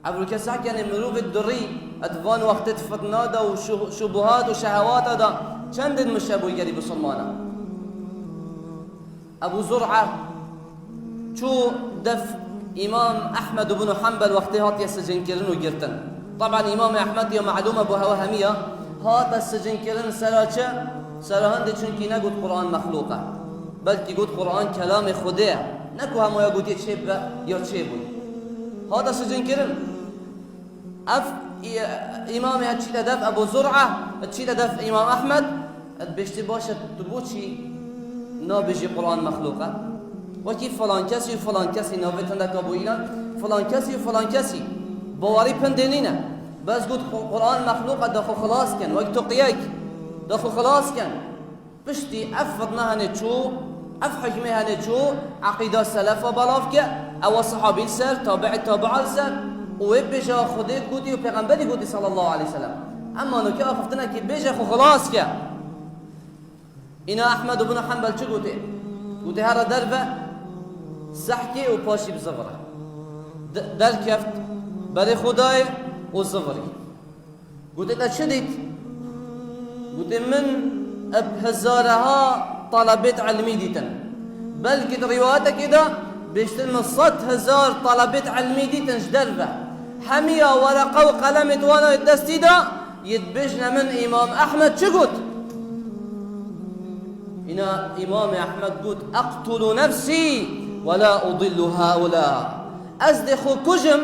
ابرو کسا کنه مروف دری اتوان وقت فتنه دا و شبهات و شهوات دا چند مشابه گری بسلمانه ابو زرعه چو دف امام احمد بن حنبل وقتی هات السجن کردن و گرتن. طبعا امام احمد یا معلومه بو هوا هميه هات السجن کردن سراچه سرهند چونکی نگود قرآن مخلوقه بلکه گود قرآن کلام خوده نکو همه یا گود چه یا چه بود هات السجن کردن اف امام هاتشي دف ابو زرعه هاتشي دف امام احمد بيشتي باشد تبوشي نابجي قرآن مخلوقه وكي فلان كسي وفلان كسي نافتن دك ابو اینا فلان كسي وفلان كسي باوري پندنينه بس قلت قرآن مخلوقه داخل خلاص كان وقت تقياك داخل خلاص كان بشتي افضنا هنچو اف حكمه هنچو عقيده السلف وبلافك او صحابي السر تابع السر وبيجا خودت قوتي وبيغمبري قوتي صلى الله عليه وسلم اما انو كي اخفتنا كي بيجا خو خلاص كان اینا احمد بن حنبل چه گوته؟ گوته هر دربه سحکی و پاشی بزفره در کفت برای خدای و زفری گوته تا چه دید؟ گوته من اب هزارها طلبت علمی دیتن بلکه روایت کده بیشتر من 100,000 طلبت علمی دیتن دربه همیا ورقه و قلم توانا دستی دا یدبشن من امام احمد چه گوت؟ إنا إمام أحمد قلت أقتل نفسي ولا أضل هؤلاء أزدخو كجم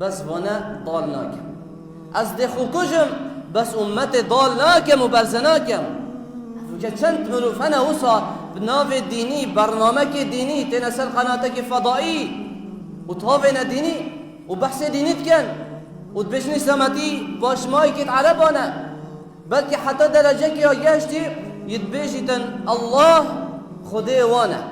بس وانا ضالناكم أزدخو كجم بس أمتي ضالناكم وبرزناكم فكتشنت مروف أنا وصى بناف الديني برنامج ديني تنسل قناتك فضائي وطافنا ديني وبحث ديني كان وتبشني سمتي باش مايكت على بانا بلكي حتى درجك يا جاشتي يتبيجتن الله خدي وانا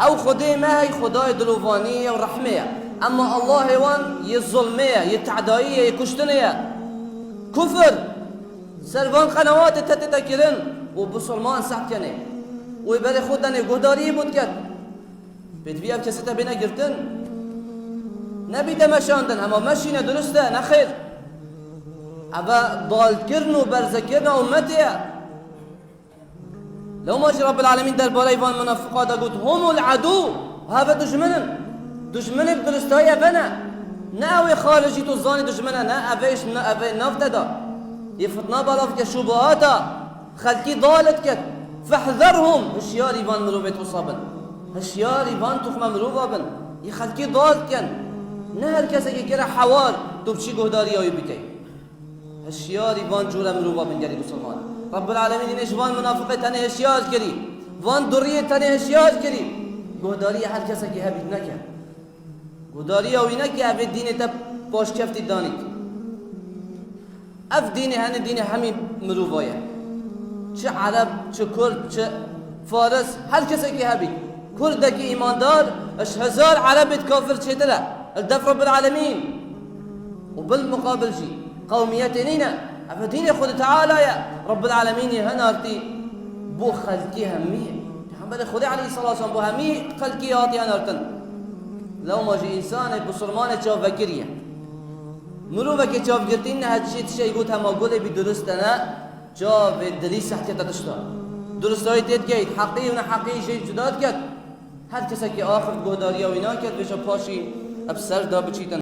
او خدي ما هي خداي دلوفانية ورحمية اما الله وان يظلمية يتعدائية يكشتنية كفر سربان قنوات تتتكرن وبسلمان سحكني ويبالي خودني قداري بودكت بيتبيا بكسيتا بينا قرتن نبي تمشاندن اما مشينا درسته نخير ابا ضال كرن وبرز كرن امتيا لو ماشي رب العالمين در بالای وان منافقات قلت هم العدو هذا دشمن بدرستای بنا نه خارجي تو زاني دشمنه نه اویش نه اوی نفت دا يفتنا بالاف که شبهاتا خلقی ضالت کد فاحذرهم هشياري وان مروبت وصابن هشياري وان تخم مروبابن ي خلقی ضال کن نه هر کسی که گره حوال تو بچی گهداری آیو بکی هشياري وان جور مروبابن گری مسلمان رب العالمين إنش وان منافقة تاني هشيار كري وان درية تاني هشيار كري قدارية هر كسا كي هبت نكا قدارية وينكي هبت دين تب باش كفت دانيت اف دين هن دين همي مروفايا چه عرب چه كرد چه فارس هر كسا كي هبت كردك إيمان دار اش هزار عربت كافر چه تلا الدف رب العالمين وبالمقابل جي قوميتنين أفدين خود تعالى يا رب العالمين هنارتي بو خلقي همية محمد خدي عليه الصلاة والسلام بو همية خلقي هاتي هنارتن لو ما جي إنسان بسرمان تشاف فكرية مروفك تشاف قرتين هادشي تشي يقول هما قولي بدرستنا جاف الدليس حتى تشتا درست هاي تتكيد حقيقي ونا حقيقي شيء جداد كد هر كسا كي آخر قداريا وينا كد بيشا باشي أبسر دا بچيتن